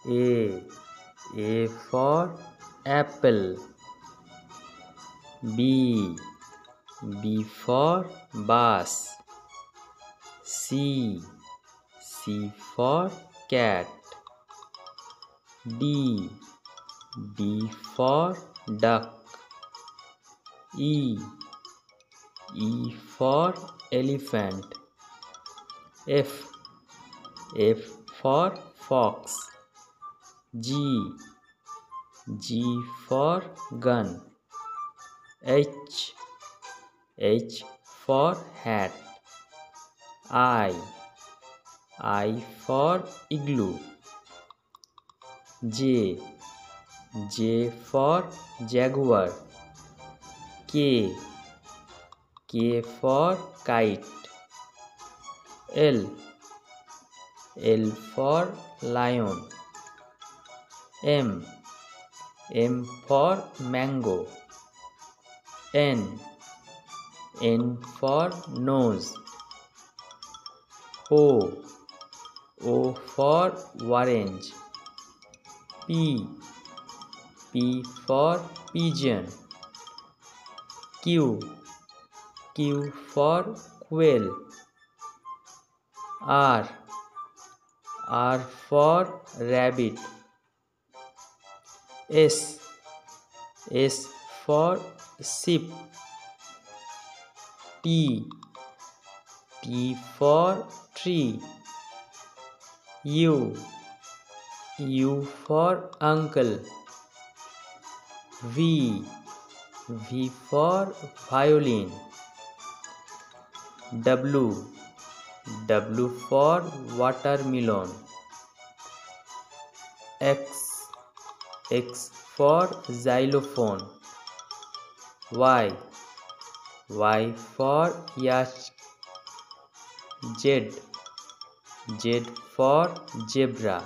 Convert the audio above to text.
A for apple. B for bus. C for cat. D for duck. E for elephant. F for fox. G for gun. H for hat. I for igloo. J for jaguar. K for kite. L for lion. M for mango. N for nose. O for orange. P for pigeon. Q for quail. R for rabbit. S for sheep. T for tree. U for uncle. V for violin. W for watermelon. X for xylophone. Y for yacht. Z for zebra.